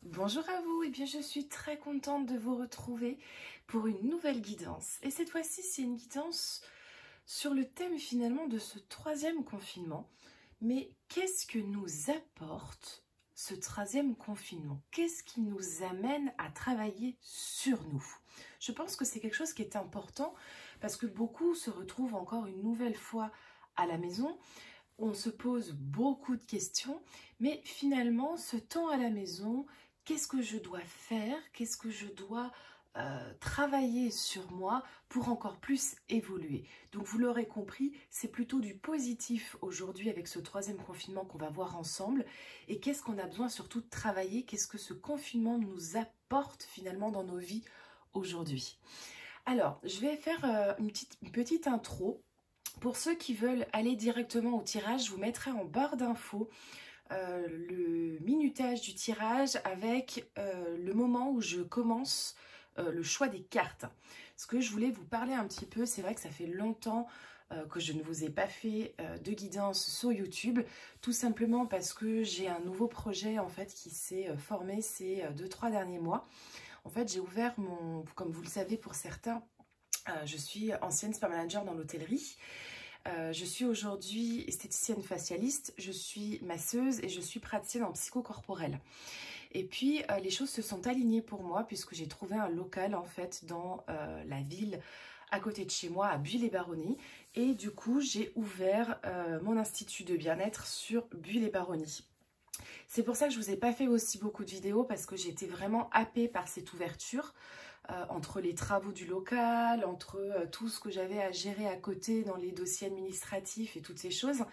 Bonjour à vous, et bien je suis très contente de vous retrouver pour une nouvelle guidance. Et cette fois-ci, c'est une guidance sur le thème finalement de ce troisième confinement. Mais qu'est-ce que nous apporte ce troisième confinement? Qu'est-ce qui nous amène à travailler sur nous? Je pense que c'est quelque chose qui est important parce que beaucoup se retrouvent encore une nouvelle fois à la maison. On se pose beaucoup de questions, mais finalement, ce temps à la maison, qu'est-ce que je dois faire? Qu'est-ce que je dois travailler sur moi pour encore plus évoluer? Donc vous l'aurez compris, c'est plutôt du positif aujourd'hui avec ce troisième confinement qu'on va voir ensemble. Et qu'est-ce qu'on a besoin surtout de travailler? Qu'est-ce que ce confinement nous apporte finalement dans nos vies aujourd'hui? Alors, je vais faire une petite intro. Pour ceux qui veulent aller directement au tirage, je vous mettrai en barre d'infos le minutage du tirage avec le moment où je commence le choix des cartes. Ce que je voulais vous parler un petit peu, c'est vrai que ça fait longtemps que je ne vous ai pas fait de guidance sur YouTube, tout simplement parce que j'ai un nouveau projet en fait qui s'est formé ces 2-3 derniers mois. En fait, j'ai ouvert comme vous le savez pour certains, je suis ancienne spa manager dans l'hôtellerie. Je suis aujourd'hui esthéticienne facialiste, je suis masseuse et je suis praticienne en psychocorporel. Et puis les choses se sont alignées pour moi puisque j'ai trouvé un local en fait dans la ville à côté de chez moi à Buis-les-Baronnies. Et du coup j'ai ouvert mon institut de bien-être sur Buis-les-Baronnies. C'est pour ça que je ne vous ai pas fait aussi beaucoup de vidéos parce que j'étais vraiment happée par cette ouverture. Entre les travaux du local, entre tout ce que j'avais à gérer à côté dans les dossiers administratifs et toutes ces choses.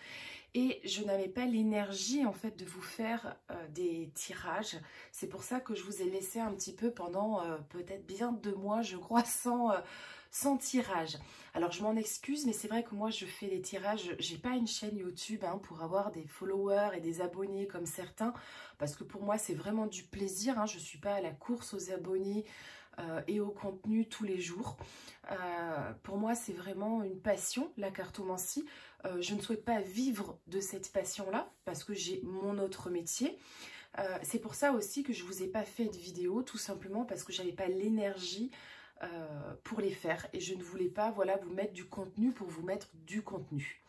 Et je n'avais pas l'énergie en fait de vous faire des tirages. C'est pour ça que je vous ai laissé un petit peu pendant peut-être bien 2 mois, je crois, sans tirage. Alors je m'en excuse, mais c'est vrai que moi je fais les tirages. J'ai pas une chaîne YouTube pour avoir des followers et des abonnés comme certains. Parce que pour moi c'est vraiment du plaisir. Je ne suis pas à la course aux abonnés et au contenu tous les jours. Pour moi, c'est vraiment une passion, la cartomancie. Je ne souhaite pas vivre de cette passion-là parce que j'ai mon autre métier. C'est pour ça aussi que je ne vous ai pas fait de vidéo, tout simplement parce que je n'avais pas l'énergie pour les faire. Et je ne voulais pas voilà, vous mettre du contenu pour vous mettre du contenu.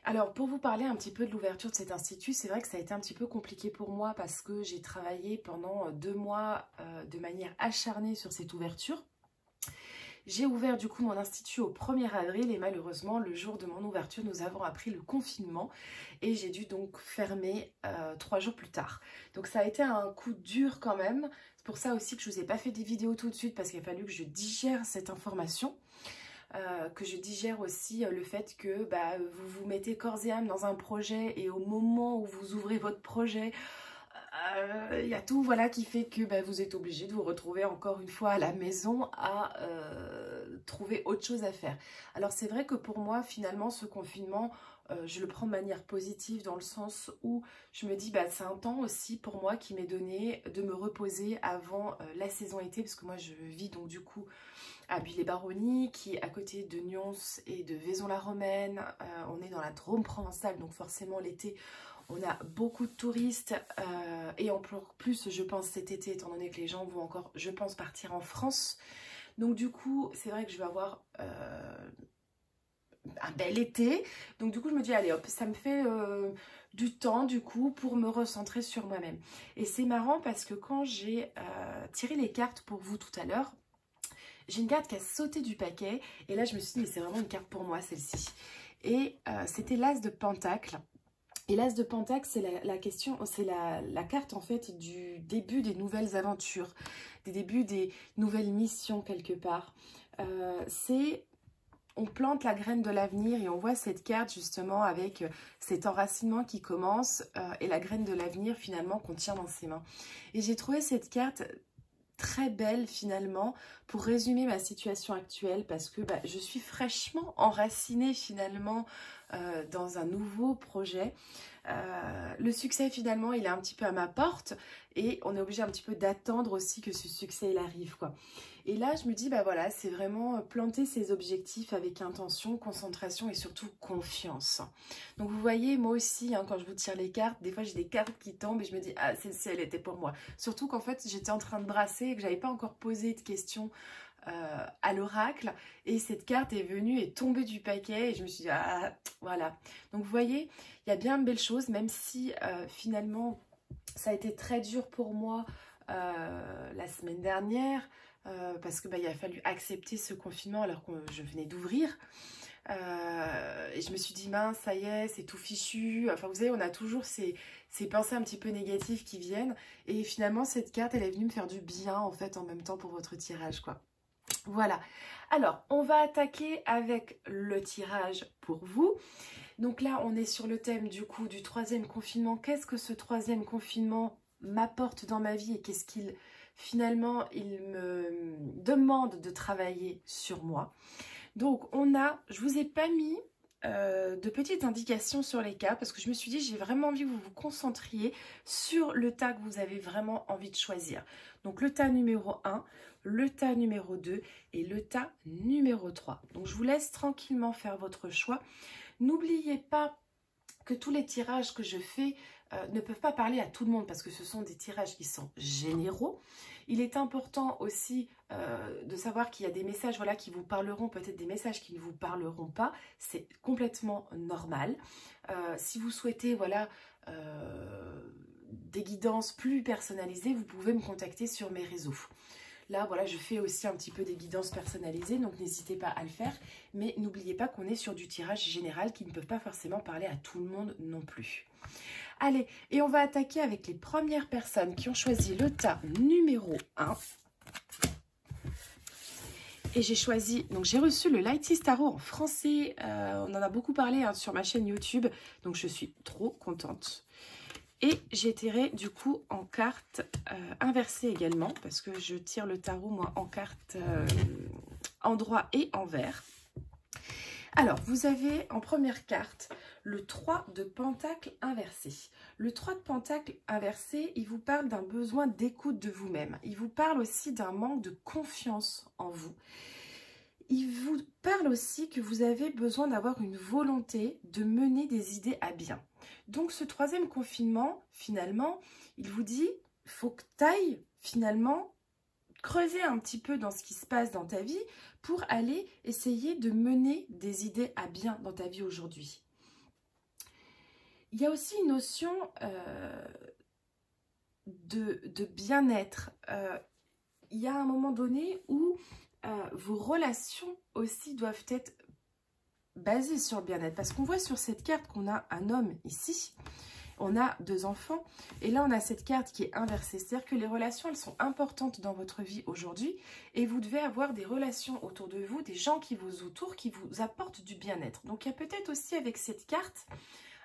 Alors, pour vous parler un petit peu de l'ouverture de cet institut, c'est vrai que ça a été un petit peu compliqué pour moi parce que j'ai travaillé pendant 2 mois de manière acharnée sur cette ouverture. J'ai ouvert du coup mon institut au 1er avril et malheureusement, le jour de mon ouverture, nous avons appris le confinement et j'ai dû donc fermer 3 jours plus tard. Donc ça a été un coup dur quand même. C'est pour ça aussi que je ne vous ai pas fait des vidéos tout de suite parce qu'il a fallu que je digère cette information. Que je digère aussi le fait que vous vous mettez corps et âme dans un projet et au moment où vous ouvrez votre projet, y a tout voilà, qui fait que vous êtes obligé de vous retrouver encore une fois à la maison à trouver autre chose à faire. Alors c'est vrai que pour moi finalement ce confinement, je le prends de manière positive dans le sens où je me dis c'est un temps aussi pour moi qui m'est donné de me reposer avant la saison été parce que moi je vis donc du coup à Buis-les-Baronnies, qui est à côté de Nyons et de Vaison-la-Romaine. On est dans la Drôme provençale, donc forcément l'été, on a beaucoup de touristes. Et en plus, je pense cet été, étant donné que les gens vont encore, je pense, partir en France. Donc du coup, c'est vrai que je vais avoir un bel été. Donc du coup, je me dis, allez hop, ça me fait du temps du coup pour me recentrer sur moi-même. Et c'est marrant parce que quand j'ai tiré les cartes pour vous tout à l'heure, j'ai une carte qui a sauté du paquet et là je me suis dit mais c'est vraiment une carte pour moi celle-ci. Et c'était l'As de Pentacle. Et l'As de Pentacle c'est la carte en fait du début des nouvelles aventures, des débuts des nouvelles missions quelque part. On plante la graine de l'avenir et on voit cette carte justement avec cet enracinement qui commence et la graine de l'avenir finalement qu'on tient dans ses mains. Et j'ai trouvé cette carte très belle finalement pour résumer ma situation actuelle parce que je suis fraîchement enracinée finalement dans un nouveau projet. Le succès finalement il est un petit peu à ma porte et on est obligé un petit peu d'attendre aussi que ce succès il arrive quoi. Et là je me dis bah voilà, c'est vraiment planter ses objectifs avec intention, concentration et surtout confiance. Donc vous voyez moi aussi hein, quand je vous tire les cartes, des fois j'ai des cartes qui tombent et je me dis ah celle-ci elle était pour moi. Surtout qu'en fait j'étais en train de brasser et que j'avais pas encore posé de questions à l'oracle et cette carte est venue et tombée du paquet et je me suis dit ah voilà. Donc vous voyez il y a bien de belles choses même si finalement ça a été très dur pour moi la semaine dernière parce que il a fallu accepter ce confinement alors que je venais d'ouvrir et je me suis dit mince ça y est c'est tout fichu. Enfin vous savez on a toujours ces pensées un petit peu négatives qui viennent et finalement cette carte elle est venue me faire du bien en fait en même temps pour votre tirage quoi. Voilà, alors on va attaquer avec le tirage pour vous. Donc là on est sur le thème du coup du troisième confinement. Qu'est-ce que ce troisième confinement m'apporte dans ma vie et qu'est-ce qu'il finalement il me demande de travailler sur moi. Donc je vous ai pas mis de petites indications sur les cas parce que je me suis dit j'ai vraiment envie que vous vous concentriez sur le tas que vous avez vraiment envie de choisir. Donc le tas numéro 1, le tas numéro 2 et le tas numéro 3. Donc je vous laisse tranquillement faire votre choix. N'oubliez pas que tous les tirages que je fais ne peuvent pas parler à tout le monde parce que ce sont des tirages qui sont généraux. Il est important aussi de savoir qu'il y a des messages voilà, qui vous parleront, peut-être des messages qui ne vous parleront pas. C'est complètement normal. Si vous souhaitez voilà, des guidances plus personnalisées, vous pouvez me contacter sur mes réseaux. Là, voilà, je fais aussi un petit peu des guidances personnalisées, donc n'hésitez pas à le faire. Mais n'oubliez pas qu'on est sur du tirage général qui ne peut pas forcément parler à tout le monde non plus. Allez, et on va attaquer avec les premières personnes qui ont choisi le tas numéro 1. Et j'ai choisi, donc j'ai reçu le Lighty Tarot en français. On en a beaucoup parlé hein, sur ma chaîne YouTube, donc je suis trop contente. Et j'ai tiré du coup en carte inversée également, parce que je tire le tarot moi en carte endroit et envers. Alors, vous avez en première carte le 3 de Pentacle inversé. Le 3 de Pentacle inversé, il vous parle d'un besoin d'écoute de vous-même. Il vous parle aussi d'un manque de confiance en vous. Il vous parle aussi que vous avez besoin d'avoir une volonté de mener des idées à bien. Donc, ce troisième confinement, finalement, il vous dit, il faut que tu ailles finalement creuser un petit peu dans ce qui se passe dans ta vie pour aller essayer de mener des idées à bien dans ta vie aujourd'hui. Il y a aussi une notion de bien-être. Il y a un moment donné où vos relations aussi doivent être basées sur le bien-être. Parce qu'on voit sur cette carte qu'on a un homme ici. On a 2 enfants et là on a cette carte qui est inversée, c'est-à-dire que les relations elles sont importantes dans votre vie aujourd'hui et vous devez avoir des relations autour de vous, des gens qui vous entourent, qui vous apportent du bien-être. Donc il y a peut-être aussi avec cette carte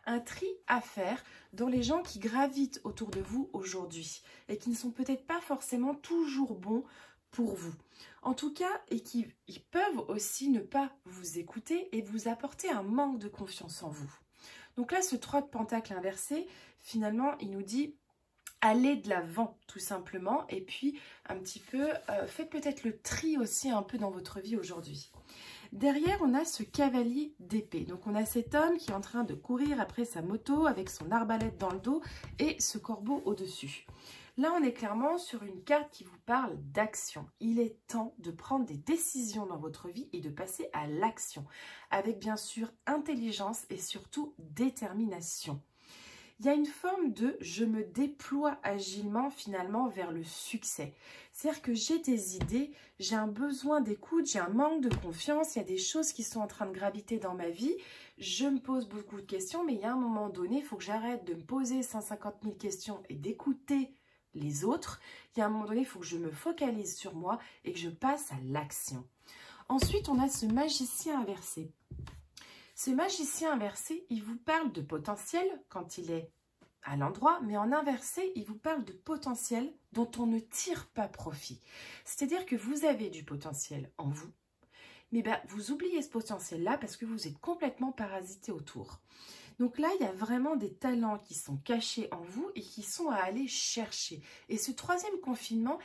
un tri à faire dans les gens qui gravitent autour de vous aujourd'hui et qui ne sont peut-être pas forcément toujours bons pour vous. En tout cas, et qui peuvent aussi ne pas vous écouter et vous apporter un manque de confiance en vous. Donc là, ce 3 de Pentacle inversé, finalement, il nous dit allez de l'avant, tout simplement. Et puis, un petit peu, faites peut-être le tri aussi un peu dans votre vie aujourd'hui. Derrière, on a ce cavalier d'épée. Donc, on a cet homme qui est en train de courir après sa moto avec son arbalète dans le dos et ce corbeau au-dessus. Là, on est clairement sur une carte qui vous parle d'action. Il est temps de prendre des décisions dans votre vie et de passer à l'action. Avec bien sûr intelligence et surtout détermination. Il y a une forme de « je me déploie agilement » finalement vers le succès. C'est-à-dire que j'ai des idées, j'ai un besoin d'écoute, j'ai un manque de confiance, il y a des choses qui sont en train de graviter dans ma vie. Je me pose beaucoup de questions, mais il y a un moment donné, il faut que j'arrête de me poser 150 000 questions et d'écouter les autres. Il y a un moment donné, il faut que je me focalise sur moi et que je passe à l'action. Ensuite, on a ce magicien inversé. Ce magicien inversé, il vous parle de potentiel quand il est à l'endroit, mais en inversé, il vous parle de potentiel dont on ne tire pas profit. C'est-à-dire que vous avez du potentiel en vous, mais ben, vous oubliez ce potentiel-là parce que vous êtes complètement parasité autour. Donc là, il y a vraiment des talents qui sont cachés en vous et qui sont à aller chercher. Et ce troisième confinement,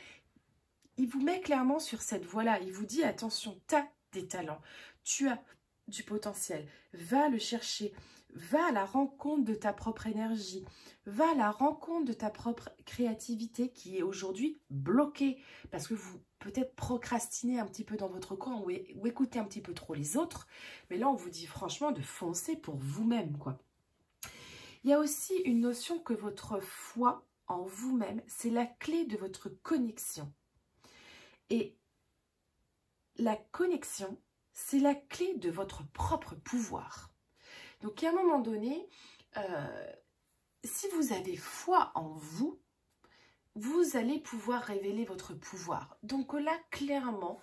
il vous met clairement sur cette voie-là. Il vous dit, attention, tu as des talents, tu as du potentiel, va le chercher, va à la rencontre de ta propre énergie, va à la rencontre de ta propre créativité qui est aujourd'hui bloquée parce que vous peut-être procrastinez un petit peu dans votre coin ou écoutez un petit peu trop les autres. Mais là, on vous dit franchement de foncer pour vous-même, quoi. Il y a aussi une notion que votre foi en vous-même, c'est la clé de votre connexion. Et la connexion, c'est la clé de votre propre pouvoir. Donc, à un moment donné, si vous avez foi en vous, vous allez pouvoir révéler votre pouvoir. Donc là, clairement,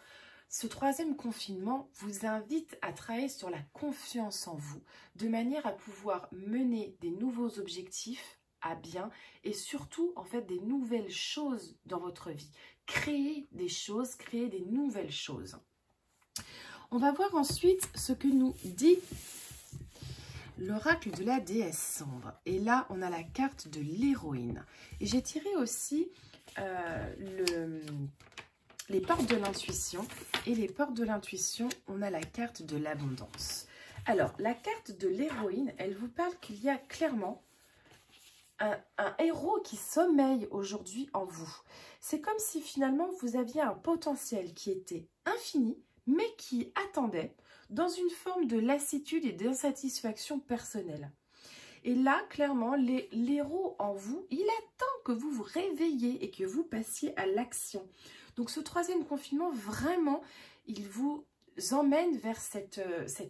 ce troisième confinement vous invite à travailler sur la confiance en vous, de manière à pouvoir mener des nouveaux objectifs à bien et surtout, en fait, des nouvelles choses dans votre vie. Créer des choses, créer des nouvelles choses. On va voir ensuite ce que nous dit l'oracle de la déesse sombre. Et là, on a la carte de l'héroïne. Et j'ai tiré aussi les portes de l'intuition. Et les portes de l'intuition, on a la carte de l'abondance. Alors, la carte de l'héroïne, elle vous parle qu'il y a clairement un héros qui sommeille aujourd'hui en vous. C'est comme si finalement vous aviez un potentiel qui était infini, mais qui attendait dans une forme de lassitude et d'insatisfaction personnelle. Et là, clairement, l'héros en vous, il attend que vous vous réveilliez et que vous passiez à l'action. Donc ce troisième confinement, vraiment, il vous emmène vers cette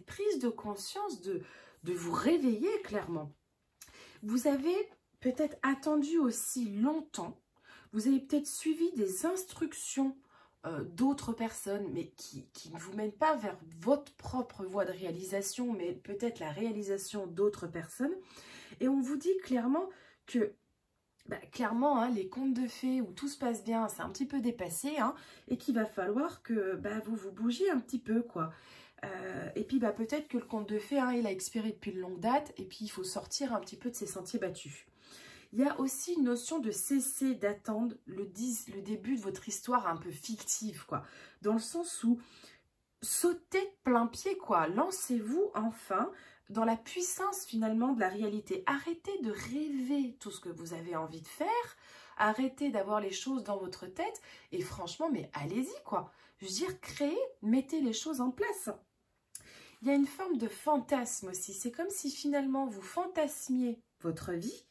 prise de conscience de vous réveiller clairement. Vous avez peut-être attendu aussi longtemps, vous avez peut-être suivi des instructions d'autres personnes, mais qui ne vous mènent pas vers votre propre voie de réalisation, mais peut-être la réalisation d'autres personnes. Et on vous dit clairement que, clairement, hein, les contes de fées où tout se passe bien, c'est un petit peu dépassé, hein, et qu'il va falloir que vous vous bougiez un petit peu, quoi. Et puis peut-être que le conte de fées, hein, il a expiré depuis de longue date, et puis il faut sortir un petit peu de ses sentiers battus. Il y a aussi une notion de cesser d'attendre le début de votre histoire un peu fictive, quoi. Dans le sens où sautez de plein pied, quoi. Lancez-vous enfin dans la puissance finalement de la réalité. Arrêtez de rêver tout ce que vous avez envie de faire. Arrêtez d'avoir les choses dans votre tête. Et franchement, mais allez-y, quoi. Je veux dire, créez, mettez les choses en place. Il y a une forme de fantasme aussi. C'est comme si finalement vous fantasmiez votre vie.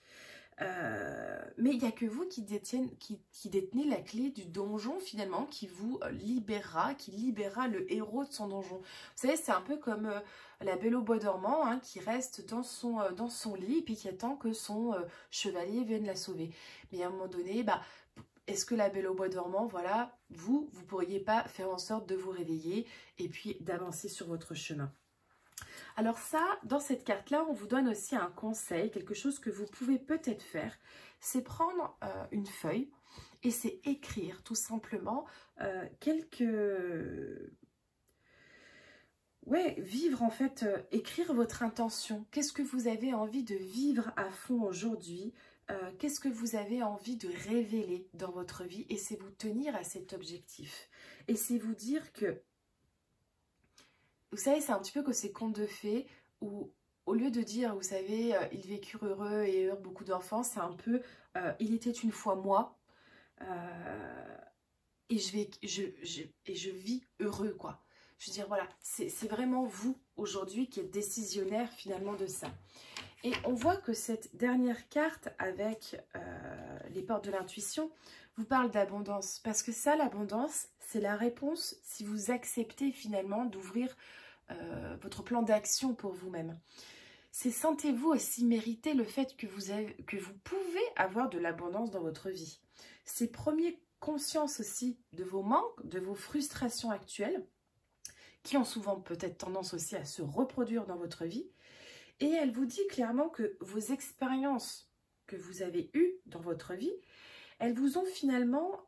Mais il n'y a que vous qui détenez la clé du donjon finalement, qui vous libérera, qui libérera le héros de son donjon. Vous savez, c'est un peu comme la Belle au bois dormant, hein, qui reste dans son lit et puis qui attend que son chevalier vienne la sauver. Mais à un moment donné, est-ce que la Belle au bois dormant, voilà, vous pourriez pas faire en sorte de vous réveiller et puis d'avancer sur votre chemin? Alors ça, dans cette carte-là, on vous donne aussi un conseil, quelque chose que vous pouvez peut-être faire, c'est prendre une feuille et c'est écrire tout simplement vivre en fait, écrire votre intention. Qu'est-ce que vous avez envie de vivre à fond aujourd'hui? Qu'est-ce que vous avez envie de révéler dans votre vie? Et c'est vous tenir à cet objectif. Et c'est vous dire que vous savez, c'est un petit peu comme ces contes de fées où, au lieu de dire, vous savez, ils vécurent heureux et eurent beaucoup d'enfants, c'est un peu, il était une fois moi, et je vis heureux, quoi. Je veux dire, voilà, c'est vraiment vous, aujourd'hui, qui êtes décisionnaire, finalement, de ça. Et on voit que cette dernière carte, avec les portes de l'intuition, vous parle d'abondance. Parce que ça, l'abondance, c'est la réponse si vous acceptez, finalement, d'ouvrir votre plan d'action pour vous-même. C'est sentez-vous aussi mériter le fait que vous pouvez avoir de l'abondance dans votre vie. C'est prenez conscience aussi de vos manques, de vos frustrations actuelles, qui ont souvent peut-être tendance aussi à se reproduire dans votre vie. Et elle vous dit clairement que vos expériences que vous avez eues dans votre vie, elles vous ont finalement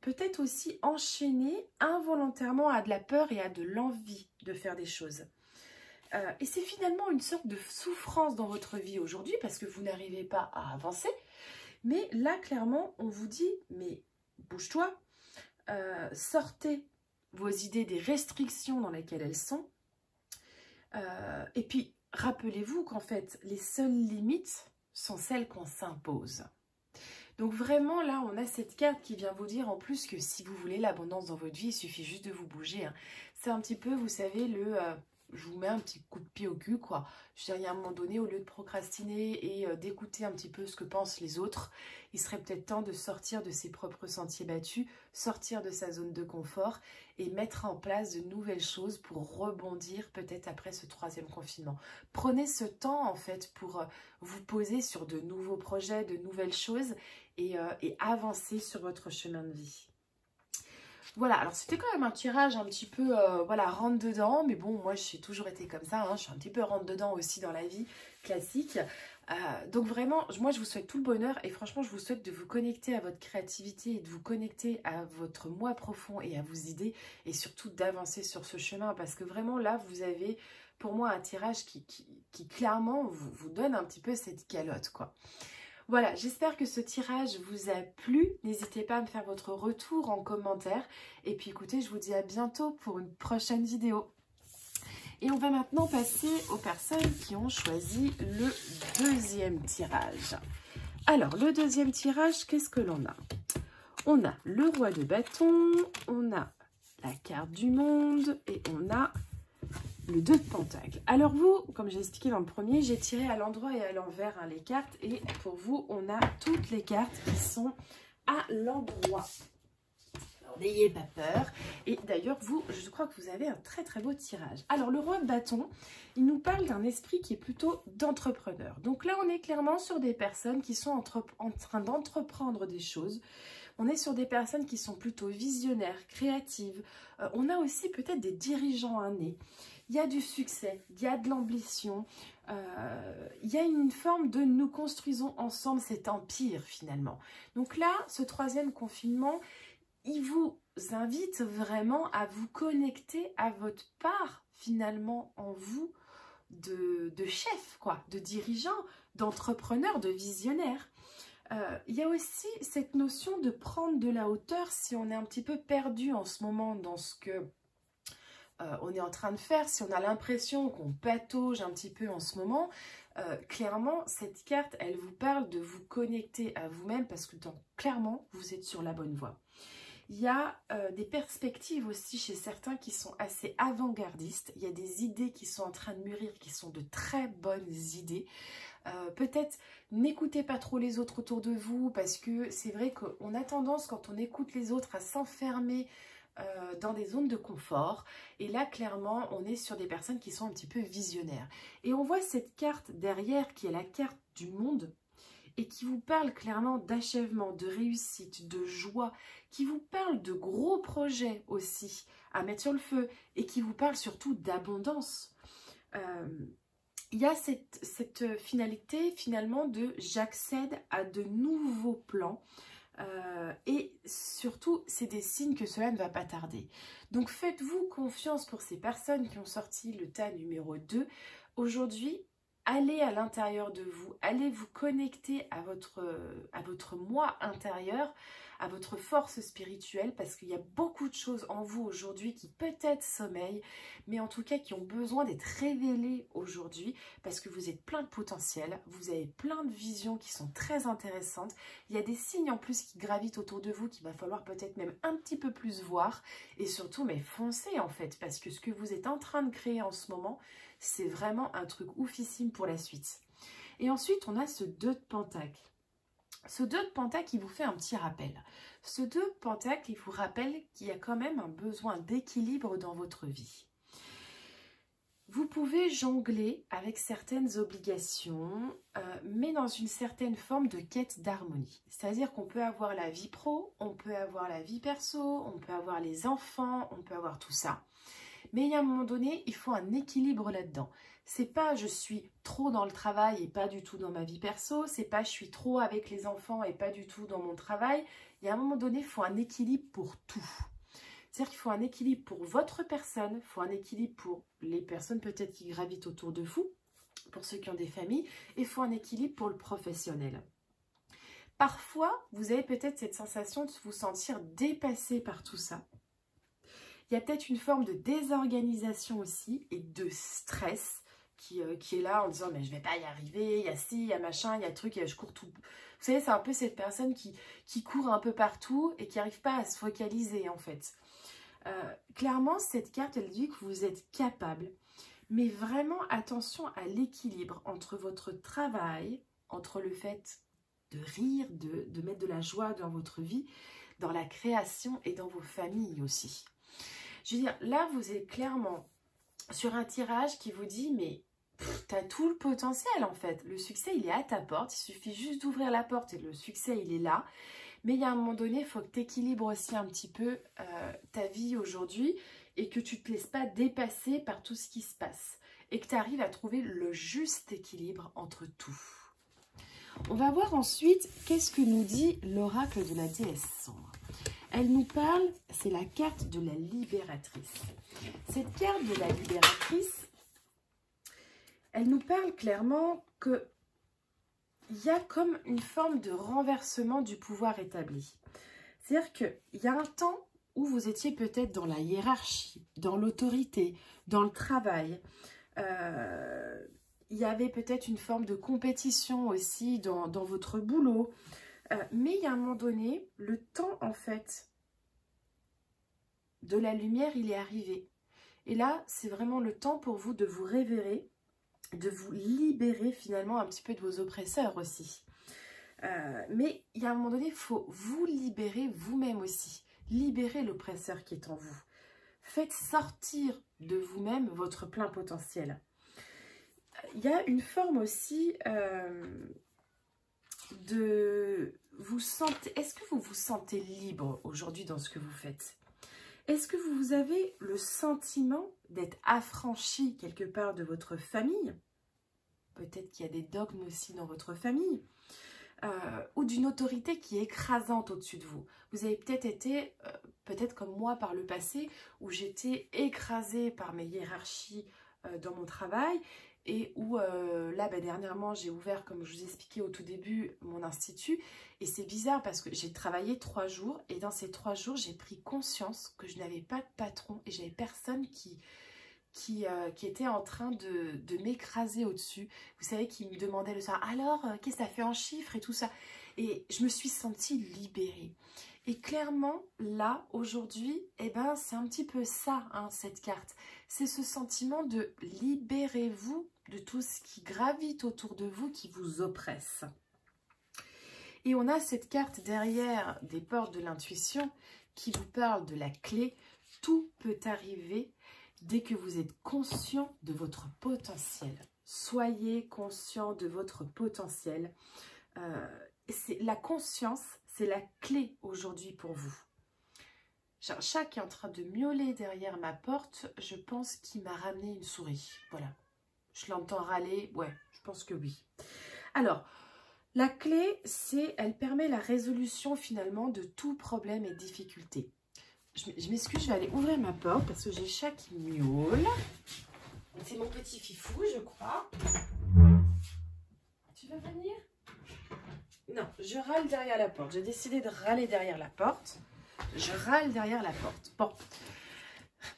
peut-être aussi enchaîné involontairement à de la peur et à de l'envie de faire des choses. Et c'est finalement une sorte de souffrance dans votre vie aujourd'hui parce que vous n'arrivez pas à avancer. Mais là, clairement, on vous dit, mais bouge-toi, sortez vos idées des restrictions dans lesquelles elles sont. Et puis, rappelez-vous qu'en fait, les seules limites sont celles qu'on s'impose. Donc vraiment, là, on a cette carte qui vient vous dire en plus que si vous voulez l'abondance dans votre vie, il suffit juste de vous bouger. Hein. C'est un petit peu, vous savez, je vous mets un petit coup de pied au cul, quoi. Je veux dire, il y a un moment donné, au lieu de procrastiner et d'écouter un petit peu ce que pensent les autres, il serait peut-être temps de sortir de ses propres sentiers battus, sortir de sa zone de confort et mettre en place de nouvelles choses pour rebondir peut-être après ce 3e confinement. Prenez ce temps, en fait, pour vous poser sur de nouveaux projets, de nouvelles choses et avancer sur votre chemin de vie. Voilà, alors c'était quand même un tirage un petit peu, voilà, rentre dedans, mais bon, moi j'ai toujours été comme ça, hein, je suis un petit peu rentre dedans aussi dans la vie classique. Donc vraiment, moi je vous souhaite tout le bonheur et franchement je vous souhaite de vous connecter à votre créativité et de vous connecter à votre moi profond et à vos idées et surtout d'avancer sur ce chemin parce que vraiment là vous avez pour moi un tirage qui clairement vous donne un petit peu cette calotte, quoi. Voilà, j'espère que ce tirage vous a plu. N'hésitez pas à me faire votre retour en commentaire. Et puis écoutez, je vous dis à bientôt pour une prochaine vidéo. Et on va maintenant passer aux personnes qui ont choisi le 2e tirage. Alors, le 2e tirage, qu'est-ce que l'on a? On a le roi de bâton, on a la carte du monde et on a le 2 de pentacle. Alors vous, comme j'ai expliqué dans le premier, j'ai tiré à l'endroit et à l'envers hein, les cartes. Et pour vous, on a toutes les cartes qui sont à l'endroit. Alors n'ayez pas peur. Et d'ailleurs, vous, je crois que vous avez un très très beau tirage. Alors le roi de bâton, il nous parle d'un esprit qui est plutôt d'entrepreneur. Donc là, on est clairement sur des personnes qui sont en train d'entreprendre des choses. On est sur des personnes qui sont plutôt visionnaires, créatives. On a aussi peut-être des dirigeants innés. Il y a du succès, il y a de l'ambition, il y a une forme de nous construisons ensemble cet empire finalement. Donc là, ce 3e confinement, il vous invite vraiment à vous connecter à votre part finalement en vous de chef, quoi, de dirigeant, d'entrepreneur, de visionnaire. Il y a aussi cette notion de prendre de la hauteur si on est un petit peu perdu en ce moment dans ce que on est en train de faire, si on a l'impression qu'on patauge un petit peu en ce moment, clairement, cette carte, elle vous parle de vous connecter à vous-même parce que clairement, vous êtes sur la bonne voie. Il y a des perspectives aussi chez certains qui sont assez avant-gardistes. Il y a des idées qui sont en train de mûrir, qui sont de très bonnes idées. Peut-être n'écoutez pas trop les autres autour de vous parce que c'est vrai qu'on a tendance, quand on écoute les autres, à s'enfermer dans des zones de confort. Et là, clairement, on est sur des personnes qui sont un petit peu visionnaires. Et on voit cette carte derrière qui est la carte du monde et qui vous parle clairement d'achèvement, de réussite, de joie, qui vous parle de gros projets aussi à mettre sur le feu et qui vous parle surtout d'abondance. Il y a cette finalité finalement de j'accède à de nouveaux plans. Et surtout, c'est des signes que cela ne va pas tarder. Donc faites-vous confiance pour ces personnes qui ont sorti le tas numéro 2. Aujourd'hui, allez à l'intérieur de vous, allez vous connecter à votre moi intérieur, à votre force spirituelle, parce qu'il y a beaucoup de choses en vous aujourd'hui qui peut-être sommeillent, mais en tout cas qui ont besoin d'être révélées aujourd'hui, parce que vous êtes plein de potentiel, vous avez plein de visions qui sont très intéressantes, il y a des signes en plus qui gravitent autour de vous qu'il va falloir peut-être même un petit peu plus voir, et surtout, mais foncez en fait, parce que ce que vous êtes en train de créer en ce moment, c'est vraiment un truc oufissime pour la suite. Et ensuite, on a ce 2 de pentacle. Ce 2 de pentacle, il vous fait un petit rappel. Ce 2 de pentacle, il vous rappelle qu'il y a quand même un besoin d'équilibre dans votre vie. Vous pouvez jongler avec certaines obligations, mais dans une certaine forme de quête d'harmonie. C'est-à-dire qu'on peut avoir la vie pro, on peut avoir la vie perso, on peut avoir les enfants, on peut avoir tout ça. Mais il y a un moment donné, il faut un équilibre là-dedans. C'est pas je suis trop dans le travail et pas du tout dans ma vie perso. C'est pas je suis trop avec les enfants et pas du tout dans mon travail. Il y a un moment donné, il faut un équilibre pour tout. C'est-à-dire qu'il faut un équilibre pour votre personne, il faut un équilibre pour les personnes peut-être qui gravitent autour de vous, pour ceux qui ont des familles, et il faut un équilibre pour le professionnel. Parfois, vous avez peut-être cette sensation de vous sentir dépassé par tout ça. Il y a peut-être une forme de désorganisation aussi et de stress qui est là en disant mais je vais pas y arriver, il y a ci, il y a machin, il y a truc, je cours tout. Vous savez, c'est un peu cette personne qui court un peu partout et qui n'arrive pas à se focaliser en fait. Clairement, cette carte, elle dit que vous êtes capable, mais vraiment attention à l'équilibre entre votre travail, entre le fait de rire, de mettre de la joie dans votre vie, dans la création et dans vos familles aussi. Je veux dire, là, vous êtes clairement sur un tirage qui vous dit, mais tu as tout le potentiel en fait. Le succès, il est à ta porte. Il suffit juste d'ouvrir la porte et le succès, il est là. Mais il y a un moment donné, il faut que tu équilibres aussi un petit peu ta vie aujourd'hui et que tu ne te laisses pas dépasser par tout ce qui se passe. Et que tu arrives à trouver le juste équilibre entre tout. On va voir ensuite qu'est-ce que nous dit l'oracle de la déesse sombre. Elle nous parle, c'est la carte de la libératrice. Cette carte de la libératrice, elle nous parle clairement que il y a comme une forme de renversement du pouvoir établi. C'est-à-dire qu'il y a un temps où vous étiez peut-être dans la hiérarchie, dans l'autorité, dans le travail. Il y avait peut-être une forme de compétition aussi dans votre boulot. Mais il y a un moment donné, le temps en fait de la lumière, il est arrivé. Et là, c'est vraiment le temps pour vous de vous révéler, de vous libérer finalement un petit peu de vos oppresseurs aussi. Mais il y a un moment donné, il faut vous libérer vous-même aussi. Libérer l'oppresseur qui est en vous. Faites sortir de vous-même votre plein potentiel. Il y a une forme aussi de vous sentez. Est-ce que vous vous sentez libre aujourd'hui dans ce que vous faites? Est-ce que vous avez le sentiment d'être affranchi quelque part de votre famille? Peut-être qu'il y a des dogmes aussi dans votre famille. Ou d'une autorité qui est écrasante au-dessus de vous. Vous avez peut-être été, peut-être comme moi par le passé, où j'étais écrasée par mes hiérarchies dans mon travail et où là, dernièrement, j'ai ouvert, comme je vous expliquais au tout début, mon institut. Et c'est bizarre parce que j'ai travaillé 3 jours et dans ces 3 jours, j'ai pris conscience que je n'avais pas de patron et j'avais personne qui était en train de m'écraser au-dessus. Vous savez, qui me demandait le soir, alors, qu'est-ce que ça fait en chiffres et tout ça. Et je me suis sentie libérée. Et clairement, là, aujourd'hui, eh ben, c'est un petit peu ça, hein, cette carte. C'est ce sentiment de libérez-vous de tout ce qui gravite autour de vous, qui vous oppresse. Et on a cette carte derrière des portes de l'intuition qui vous parle de la clé. Tout peut arriver dès que vous êtes conscient de votre potentiel. Soyez conscient de votre potentiel. La conscience, c'est la clé aujourd'hui pour vous. J'ai un chat qui est en train de miauler derrière ma porte. Je pense qu'il m'a ramené une souris. Voilà. Je l'entends râler. Ouais, je pense que oui. Alors, la clé, elle permet la résolution finalement de tout problème et difficulté. Je m'excuse, je vais aller ouvrir ma porte parce que j'ai le chat qui miaule. C'est mon petit fifou, je crois. Tu vas venir? Non, je râle derrière la porte. J'ai décidé de râler derrière la porte. Je râle derrière la porte. Bon,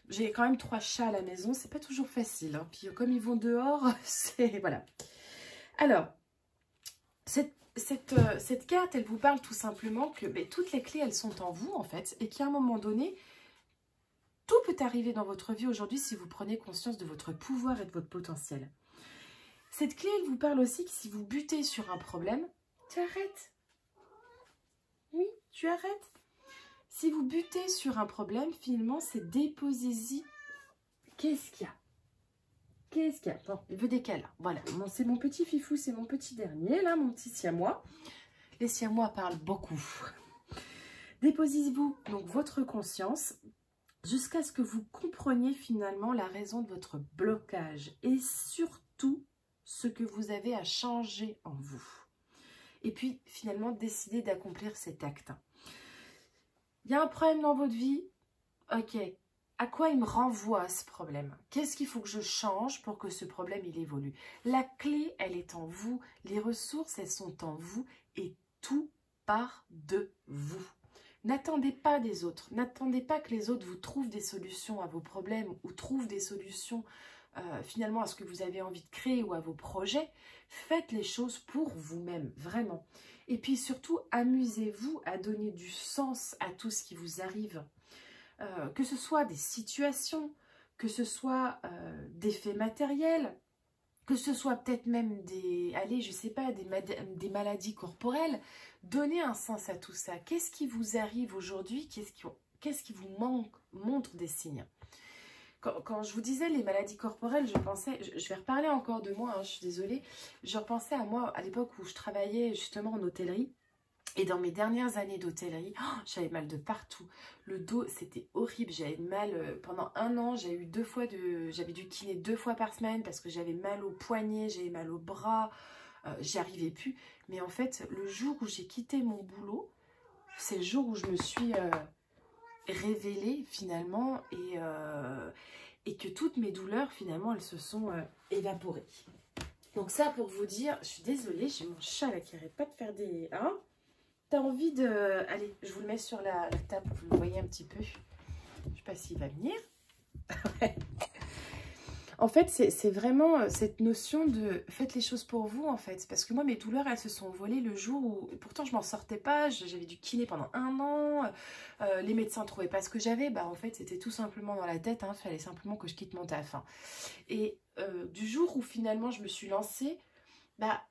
j'ai quand même 3 chats à la maison. C'est pas toujours facile. Hein. Puis comme ils vont dehors, c'est... Voilà. Alors, cette carte, elle vous parle tout simplement que toutes les clés, elles sont en vous, en fait. Et qu'à un moment donné, tout peut arriver dans votre vie aujourd'hui si vous prenez conscience de votre pouvoir et de votre potentiel. Cette clé, elle vous parle aussi que si vous butez sur un problème, tu arrêtes. Oui, tu arrêtes. Si vous butez sur un problème, finalement, c'est déposez-y. Qu'est-ce qu'il y a? Qu'est-ce qu'il y a? Bon, il veut des câlins. Voilà, c'est mon petit fifou, c'est mon petit dernier, là, mon petit siamois. Les siamois parlent beaucoup. Déposez-vous donc votre conscience jusqu'à ce que vous compreniez finalement la raison de votre blocage et surtout ce que vous avez à changer en vous. Et puis finalement décider d'accomplir cet acte. Il y a un problème dans votre vie, ok, à quoi il me renvoie ce problème? Qu'est-ce qu'il faut que je change pour que ce problème il évolue? La clé, elle est en vous, les ressources, elles sont en vous et tout part de vous. N'attendez pas des autres, n'attendez pas que les autres vous trouvent des solutions à vos problèmes ou trouvent des solutions finalement à ce que vous avez envie de créer ou à vos projets. Faites les choses pour vous-même, vraiment. Et puis surtout, amusez-vous à donner du sens à tout ce qui vous arrive. Que ce soit des situations, que ce soit des faits matériels, que ce soit peut-être même des, allez, je sais pas, des maladies corporelles. Donnez un sens à tout ça. Qu'est-ce qui vous arrive aujourd'hui? Qu'est-ce qui vous montre des signes? Quand je vous disais les maladies corporelles, je pensais, je vais reparler encore de moi, hein, je suis désolée, je repensais à moi à l'époque où je travaillais justement en hôtellerie. Et dans mes dernières années d'hôtellerie, oh, j'avais mal de partout. Le dos, c'était horrible. J'avais mal pendant 1 an. J'avais du kiné 2 fois par semaine parce que j'avais mal aux poignets, j'avais mal aux bras. J'y arrivais plus. Mais en fait, le jour où j'ai quitté mon boulot, c'est le jour où je me suis révélée finalement et que toutes mes douleurs finalement, elles se sont évaporées. Donc ça pour vous dire, je suis désolée, j'ai mon chat là qui arrête pas de faire des... Hein, t'as envie de... Allez, je vous le mets sur la table, vous le voyez un petit peu. Je sais pas s'il va venir. En fait, c'est vraiment cette notion de faites les choses pour vous, en fait. Parce que moi, mes douleurs, elles se sont envolées le jour où... Pourtant, je m'en sortais pas. J'avais du kiné pendant 1 an. Les médecins ne trouvaient pas ce que j'avais. Bah, en fait, c'était tout simplement dans la tête. Il fallait simplement que je quitte mon taf. Et du jour où, finalement, je me suis lancée, bah...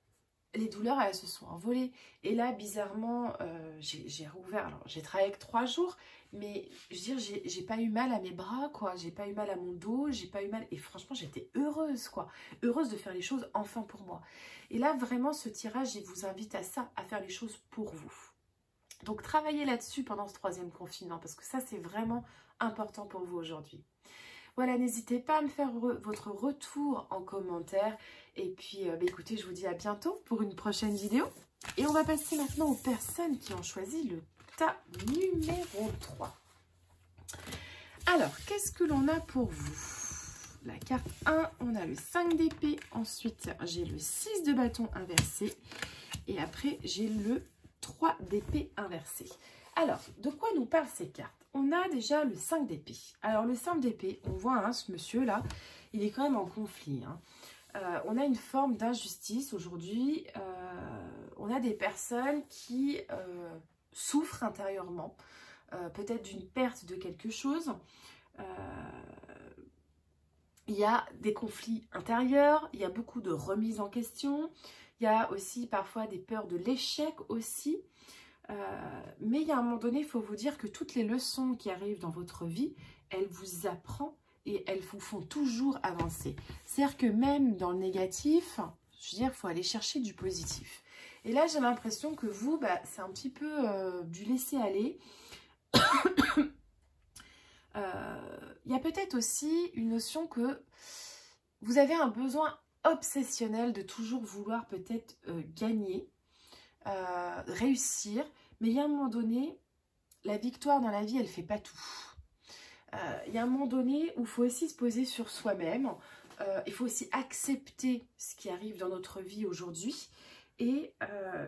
les douleurs, elles se sont envolées. Et là, bizarrement, j'ai rouvert. Alors, j'ai travaillé avec 3 jours, mais je veux dire, j'ai pas eu mal à mes bras, quoi. J'ai pas eu mal à mon dos, j'ai pas eu mal. Et franchement, j'étais heureuse, quoi. Heureuse de faire les choses enfin pour moi. Et là, vraiment, ce tirage, il vous invite à ça, à faire les choses pour vous. Donc, travaillez là-dessus pendant ce 3e confinement, parce que ça, c'est vraiment important pour vous aujourd'hui. Voilà, n'hésitez pas à me faire votre retour en commentaire. Et puis, écoutez, je vous dis à bientôt pour une prochaine vidéo. Et on va passer maintenant aux personnes qui ont choisi le tas numéro 3. Alors, qu'est-ce que l'on a pour vous? La carte 1, on a le 5 d'épée. Ensuite, j'ai le 6 de bâton inversé. Et après, j'ai le 3 d'épée inversé. Alors, de quoi nous parlent ces cartes? On a déjà le 5 d'épée. Alors, le 5 d'épée, on voit ce monsieur-là, il est quand même en conflit. On a une forme d'injustice aujourd'hui. On a des personnes qui souffrent intérieurement, peut-être d'une perte de quelque chose. Il y a des conflits intérieurs, il y a beaucoup de remises en question. Il y a aussi parfois des peurs de l'échec aussi. Mais il y a un moment donné, il faut vous dire que toutes les leçons qui arrivent dans votre vie, elles vous apprennent et elles vous font toujours avancer. C'est-à-dire que même dans le négatif, je veux dire, il faut aller chercher du positif. Et là, j'ai l'impression que vous, c'est un petit peu du laisser aller. Il y a peut-être aussi une notion que vous avez un besoin obsessionnel de toujours vouloir peut-être gagner. Réussir, mais il y a un moment donné, la victoire dans la vie, elle ne fait pas tout. Il y a un moment donné où il faut aussi se poser sur soi-même, il faut aussi accepter ce qui arrive dans notre vie aujourd'hui, et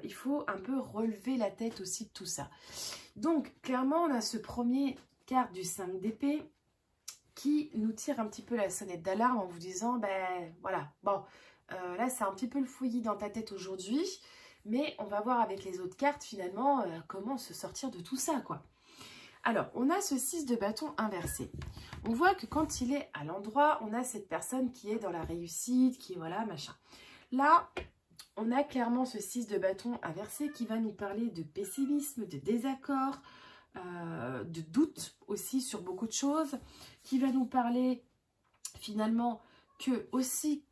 il faut un peu relever la tête aussi de tout ça. Donc, clairement, on a ce premier carte du 5 d'épée qui nous tire un petit peu la sonnette d'alarme en vous disant, voilà, bon, là, c'est un petit peu le fouillis dans ta tête aujourd'hui, mais on va voir avec les autres cartes, finalement, comment se sortir de tout ça, quoi. Alors, on a ce 6 de bâton inversé. On voit que quand il est à l'endroit, on a cette personne qui est dans la réussite, qui est, voilà, machin. Là, on a clairement ce 6 de bâton inversé qui va nous parler de pessimisme, de désaccord, de doute aussi sur beaucoup de choses, qui va nous parler, finalement, que aussi,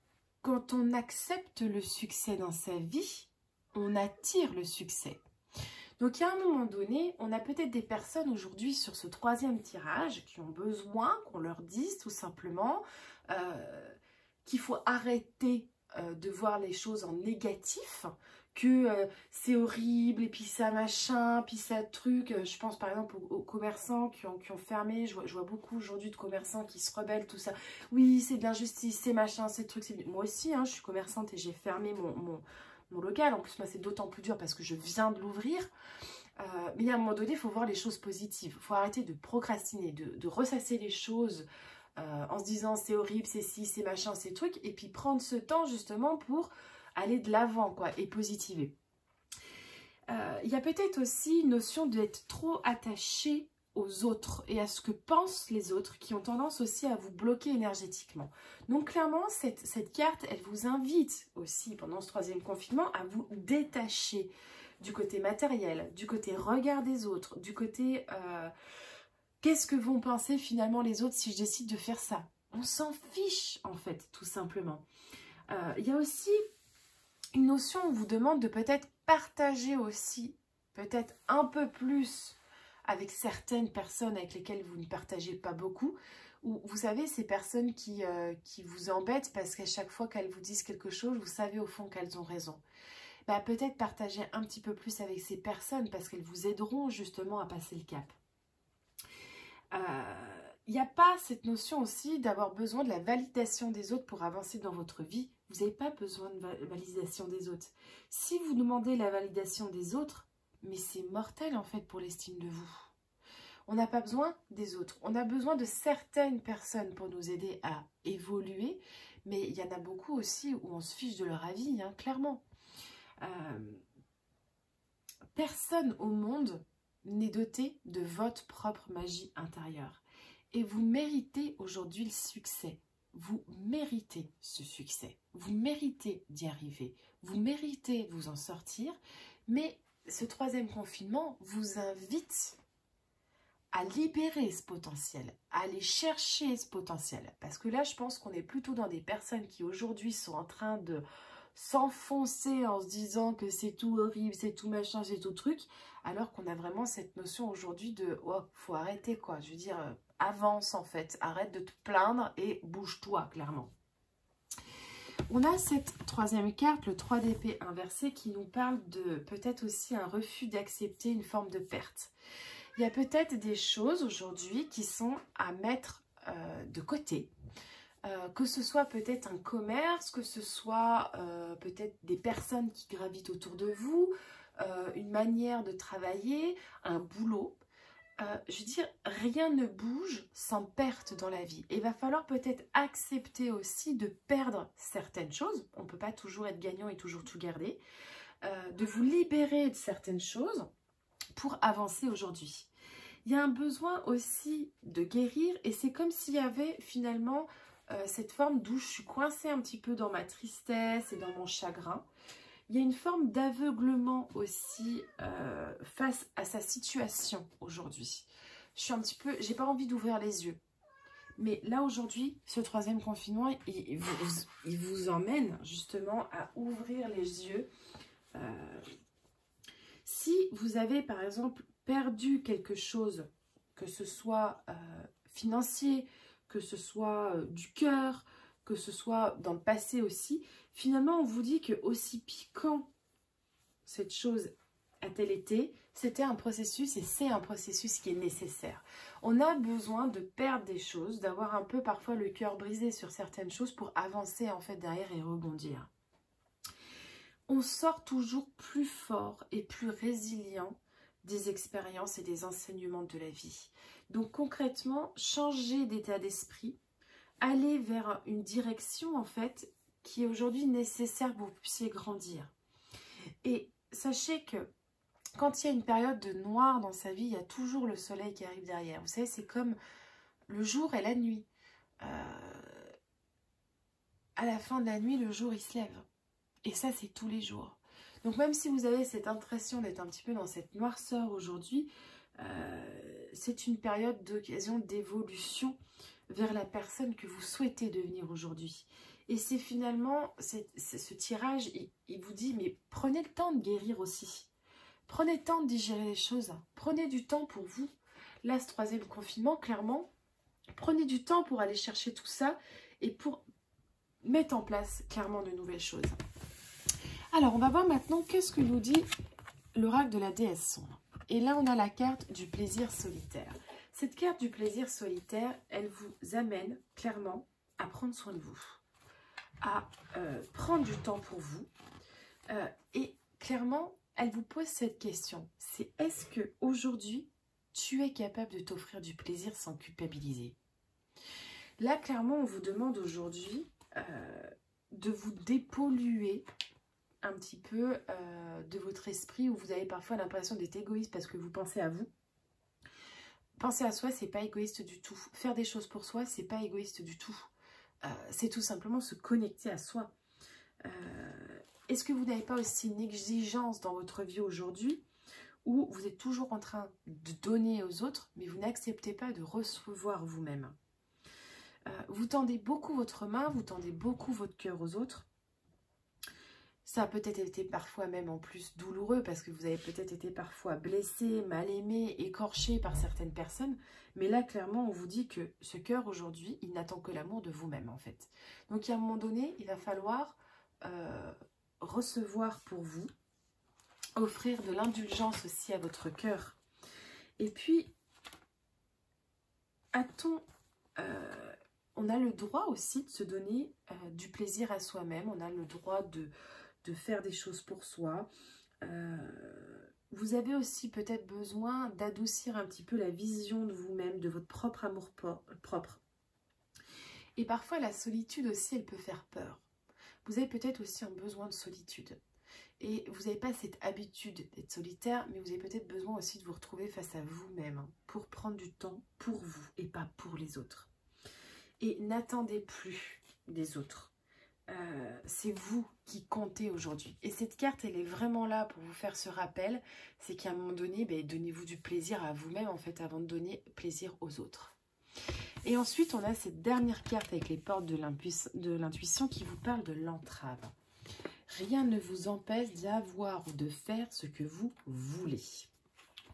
quand on accepte le succès dans sa vie, on attire le succès. Donc, à un moment donné, on a peut-être des personnes aujourd'hui sur ce troisième tirage qui ont besoin qu'on leur dise tout simplement qu'il faut arrêter de voir les choses en négatif, que c'est horrible, et puis ça machin, puis ça truc. Je pense par exemple aux commerçants qui ont fermé. Je vois beaucoup aujourd'hui de commerçants qui se rebellent, tout ça. Oui, c'est de l'injustice, c'est machin, c'est truc. Moi aussi, hein, je suis commerçante et j'ai fermé mon local. En plus, moi, c'est d'autant plus dur parce que je viens de l'ouvrir. Mais à un moment donné, il faut voir les choses positives. Il faut arrêter de procrastiner, de ressasser les choses en se disant c'est horrible, c'est ci, c'est machin, c'est truc. Et puis prendre ce temps justement pour aller de l'avant, quoi, et positiver. Il y a peut-être aussi une notion d'être trop attaché aux autres et à ce que pensent les autres qui ont tendance aussi à vous bloquer énergétiquement. Donc clairement, cette carte, elle vous invite aussi pendant ce troisième confinement à vous détacher du côté matériel, du côté regard des autres, du côté qu'est-ce que vont penser finalement les autres si je décide de faire ça. On s'en fiche en fait, tout simplement. Il y a aussi une notion où on vous demande de peut-être partager aussi, peut-être un peu plus avec certaines personnes avec lesquelles vous ne partagez pas beaucoup. Ou vous savez, ces personnes qui vous embêtent parce qu'à chaque fois qu'elles vous disent quelque chose, vous savez au fond qu'elles ont raison. Bah, peut-être partager un petit peu plus avec ces personnes parce qu'elles vous aideront justement à passer le cap. Il n'y a pas cette notion aussi d'avoir besoin de la validation des autres pour avancer dans votre vie. Vous n'avez pas besoin de validation des autres. Si vous demandez la validation des autres, mais c'est mortel en fait pour l'estime de vous. On n'a pas besoin des autres. On a besoin de certaines personnes pour nous aider à évoluer, mais il y en a beaucoup aussi où on se fiche de leur avis, hein, clairement. Personne au monde n'est doté de votre propre magie intérieure. Et vous méritez aujourd'hui le succès. Vous méritez ce succès. Vous méritez d'y arriver. Vous méritez de vous en sortir. Mais ce troisième confinement vous invite à libérer ce potentiel, à aller chercher ce potentiel. Parce que là, je pense qu'on est plutôt dans des personnes qui aujourd'hui sont en train de s'enfoncer en se disant que c'est tout horrible, c'est tout machin, c'est tout truc, alors qu'on a vraiment cette notion aujourd'hui de « oh, faut arrêter quoi », je veux dire, avance en fait, arrête de te plaindre et bouge-toi clairement. On a cette troisième carte, le 3 d'épée inversé, qui nous parle de peut-être aussi un refus d'accepter une forme de perte. Il y a peut-être des choses aujourd'hui qui sont à mettre de côté, que ce soit peut-être un commerce, que ce soit peut-être des personnes qui gravitent autour de vous, une manière de travailler, un boulot. Je veux dire, rien ne bouge sans perte dans la vie. Et il va falloir peut-être accepter aussi de perdre certaines choses. On ne peut pas toujours être gagnant et toujours tout garder. De vous libérer de certaines choses pour avancer aujourd'hui. Il y a un besoin aussi de guérir et c'est comme s'il y avait finalement cette forme d'où je suis coincée un petit peu dans ma tristesse et dans mon chagrin. Il y a une forme d'aveuglement aussi face à sa situation aujourd'hui. Je suis un petit peu, j'ai pas envie d'ouvrir les yeux. Mais là aujourd'hui, ce troisième confinement, il vous emmène justement à ouvrir les yeux. Si vous avez par exemple perdu quelque chose, que ce soit financier, que ce soit du cœur, que ce soit dans le passé aussi, finalement on vous dit que aussi piquant cette chose a-t-elle été, c'était un processus et c'est un processus qui est nécessaire. On a besoin de perdre des choses, d'avoir un peu parfois le cœur brisé sur certaines choses pour avancer en fait derrière et rebondir. On sort toujours plus fort et plus résilient des expériences et des enseignements de la vie. Donc concrètement, changer d'état d'esprit, aller vers une direction en fait qui est aujourd'hui nécessaire pour que vous puissiez grandir. Et sachez que quand il y a une période de noir dans sa vie, il y a toujours le soleil qui arrive derrière. Vous savez, c'est comme le jour et la nuit. À la fin de la nuit, le jour il se lève. Et ça, c'est tous les jours. Donc même si vous avez cette impression d'être un petit peu dans cette noirceur aujourd'hui, c'est une période d'occasion d'évolution vers la personne que vous souhaitez devenir aujourd'hui. Et c'est finalement, ce tirage, il vous dit, mais prenez le temps de guérir aussi. Prenez le temps de digérer les choses. Prenez du temps pour vous. Là, ce troisième confinement, clairement, prenez du temps pour aller chercher tout ça et pour mettre en place clairement de nouvelles choses. Alors, on va voir maintenant qu'est-ce que nous dit l'oracle de la déesse sombre. Et là, on a la carte du plaisir solitaire. Cette carte du plaisir solitaire, elle vous amène clairement à prendre soin de vous, à prendre du temps pour vous. Et clairement, elle vous pose cette question. C'est est-ce qu'aujourd'hui, tu es capable de t'offrir du plaisir sans culpabiliser? Là, clairement, on vous demande aujourd'hui de vous dépolluer un petit peu de votre esprit où vous avez parfois l'impression d'être égoïste parce que vous pensez à vous. Penser à soi, c'est pas égoïste du tout. Faire des choses pour soi, c'est pas égoïste du tout. C'est tout simplement se connecter à soi. Est-ce que vous n'avez pas aussi une exigence dans votre vie aujourd'hui où vous êtes toujours en train de donner aux autres, mais vous n'acceptez pas de recevoir vous-même? Vous tendez beaucoup votre main, vous tendez beaucoup votre cœur aux autres. Ça a peut-être été parfois même en plus douloureux parce que vous avez peut-être été parfois blessé, mal aimé, écorché par certaines personnes. Mais là, clairement, on vous dit que ce cœur aujourd'hui, il n'attend que l'amour de vous-même en fait. Donc, à un moment donné, il va falloir recevoir pour vous, offrir de l'indulgence aussi à votre cœur. Et puis, on a le droit aussi de se donner du plaisir à soi-même. On a le droit de faire des choses pour soi. Vous avez aussi peut-être besoin d'adoucir un petit peu la vision de vous-même, de votre propre amour propre. Et parfois, la solitude aussi, elle peut faire peur. Vous avez peut-être aussi un besoin de solitude. Et vous n'avez pas cette habitude d'être solitaire, mais vous avez peut-être besoin aussi de vous retrouver face à vous-même pour prendre du temps pour vous et pas pour les autres. Et n'attendez plus des autres. C'est vous qui comptez aujourd'hui. Et cette carte, elle est vraiment là pour vous faire ce rappel. C'est qu'à un moment donné, donnez-vous du plaisir à vous-même, en fait, avant de donner plaisir aux autres. Et ensuite, on a cette dernière carte avec les portes de l'intuition qui vous parle de l'entrave. Rien ne vous empêche d'avoir ou de faire ce que vous voulez.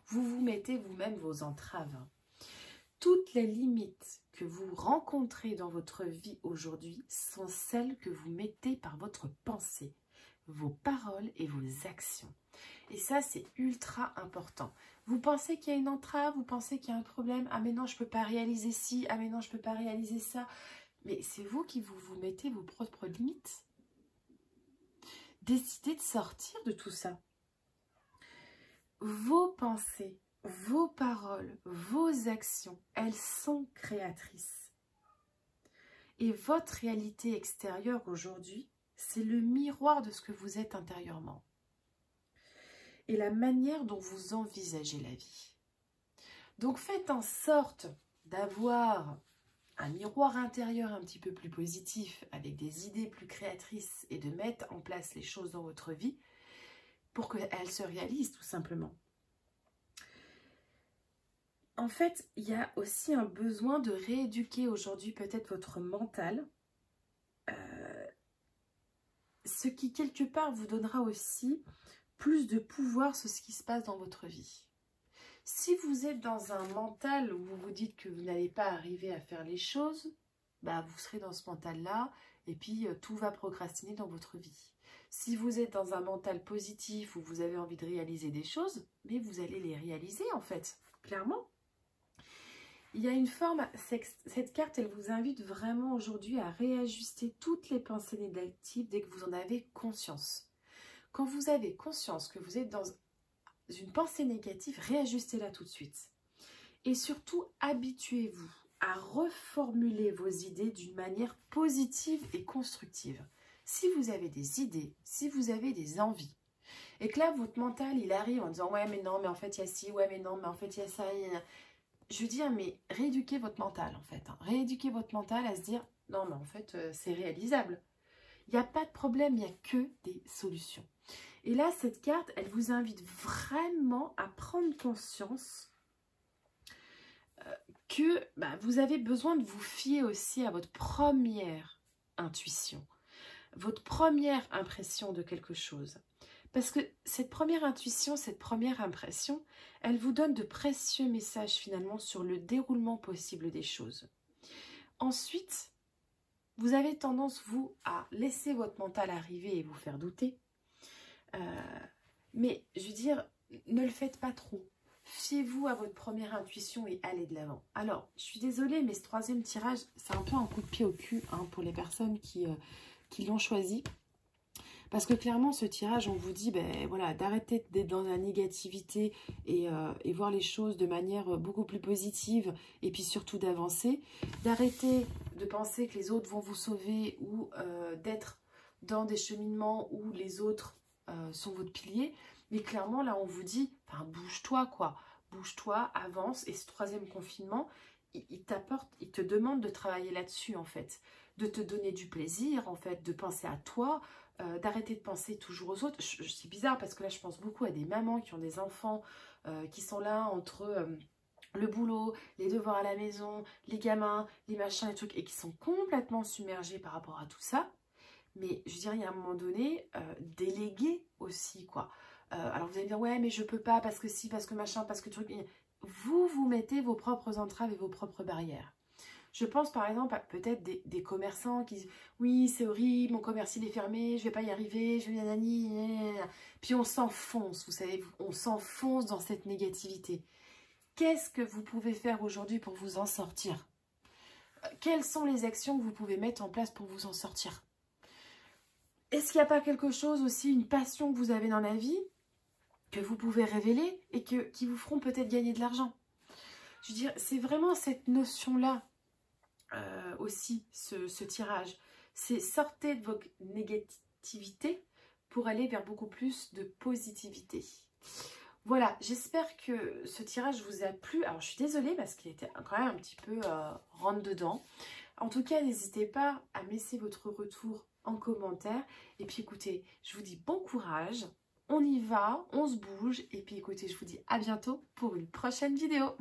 Vous vous mettez vous-même vos entraves. Toutes les limites que vous rencontrez dans votre vie aujourd'hui sont celles que vous mettez par votre pensée, vos paroles et vos actions. Et ça, c'est ultra important. Vous pensez qu'il y a une entrave, vous pensez qu'il y a un problème. Ah mais non, je ne peux pas réaliser ci, ah mais non, je ne peux pas réaliser ça. Mais c'est vous qui vous mettez vos propres limites. Décidez de sortir de tout ça. Vos pensées, vos paroles, vos actions, elles sont créatrices. Et votre réalité extérieure aujourd'hui, c'est le miroir de ce que vous êtes intérieurement. Et la manière dont vous envisagez la vie. Donc faites en sorte d'avoir un miroir intérieur un petit peu plus positif, avec des idées plus créatrices et de mettre en place les choses dans votre vie pour qu'elles se réalisent tout simplement. En fait, il y a aussi un besoin de rééduquer aujourd'hui peut-être votre mental, ce qui quelque part vous donnera aussi plus de pouvoir sur ce qui se passe dans votre vie. Si vous êtes dans un mental où vous vous dites que vous n'allez pas arriver à faire les choses, vous serez dans ce mental-là et puis tout va procrastiner dans votre vie. Si vous êtes dans un mental positif où vous avez envie de réaliser des choses, mais vous allez les réaliser en fait, clairement. Il y a une forme, cette carte, elle vous invite vraiment aujourd'hui à réajuster toutes les pensées négatives dès que vous en avez conscience. Quand vous avez conscience que vous êtes dans une pensée négative, réajustez-la tout de suite. Et surtout, habituez-vous à reformuler vos idées d'une manière positive et constructive. Si vous avez des idées, si vous avez des envies, et que là, votre mental, il arrive en disant « Ouais, mais non, mais en fait, il y a ci, ouais, mais non, mais en fait, il y a ça. » Je veux dire, mais rééduquez votre mental, en fait. Rééduquez votre mental à se dire « Non, mais en fait, c'est réalisable. » Il n'y a pas de problème, il n'y a que des solutions. Et là, cette carte, elle vous invite vraiment à prendre conscience que vous avez besoin de vous fier aussi à votre première intuition, votre première impression de quelque chose. Parce que cette première intuition, cette première impression, elle vous donne de précieux messages finalement sur le déroulement possible des choses. Ensuite, vous avez tendance, vous, à laisser votre mental arriver et vous faire douter. Mais, je veux dire, ne le faites pas trop. Fiez-vous à votre première intuition et allez de l'avant. Alors, je suis désolée, mais ce troisième tirage, c'est un peu un coup de pied au cul hein, pour les personnes qui l'ont choisi. Parce que clairement, ce tirage, on vous dit ben, voilà, d'arrêter d'être dans la négativité et voir les choses de manière beaucoup plus positive et puis surtout d'avancer. D'arrêter de penser que les autres vont vous sauver ou d'être dans des cheminements où les autres sont votre pilier. Mais clairement, là, on vous dit, enfin, bouge-toi, quoi. Bouge-toi, avance. Et ce troisième confinement, il t'apporte, il te demande de travailler là-dessus, en fait. De te donner du plaisir, en fait, de penser à toi, d'arrêter de penser toujours aux autres. C'est bizarre parce que là, je pense beaucoup à des mamans qui ont des enfants qui sont là entre le boulot, les devoirs à la maison, les gamins, les machins, les trucs, et qui sont complètement submergés par rapport à tout ça. Mais je dirais, il y a un moment donné, déléguer aussi, quoi. Alors vous allez me dire, ouais, mais je peux pas parce que si, parce que machin, parce que truc. Vous mettez vos propres entraves et vos propres barrières. Je pense par exemple à peut-être des commerçants qui disent oui c'est horrible, mon commerce il est fermé, je vais pas y arriver, je vais nanani. Puis on s'enfonce, vous savez, on s'enfonce dans cette négativité. Qu'est-ce que vous pouvez faire aujourd'hui pour vous en sortir? Quelles sont les actions que vous pouvez mettre en place pour vous en sortir? Est-ce qu'il n'y a pas quelque chose aussi, une passion que vous avez dans la vie, que vous pouvez révéler et qui vous feront peut-être gagner de l'argent? Je veux dire, c'est vraiment cette notion-là aussi, ce tirage. C'est sortez de votre négativité pour aller vers beaucoup plus de positivité. Voilà, j'espère que ce tirage vous a plu. Alors, je suis désolée parce qu'il était quand même un petit peu rentre dedans. En tout cas, n'hésitez pas à me laisser votre retour en commentaire. Et puis, écoutez, je vous dis bon courage. On y va, on se bouge. Et puis, écoutez, je vous dis à bientôt pour une prochaine vidéo.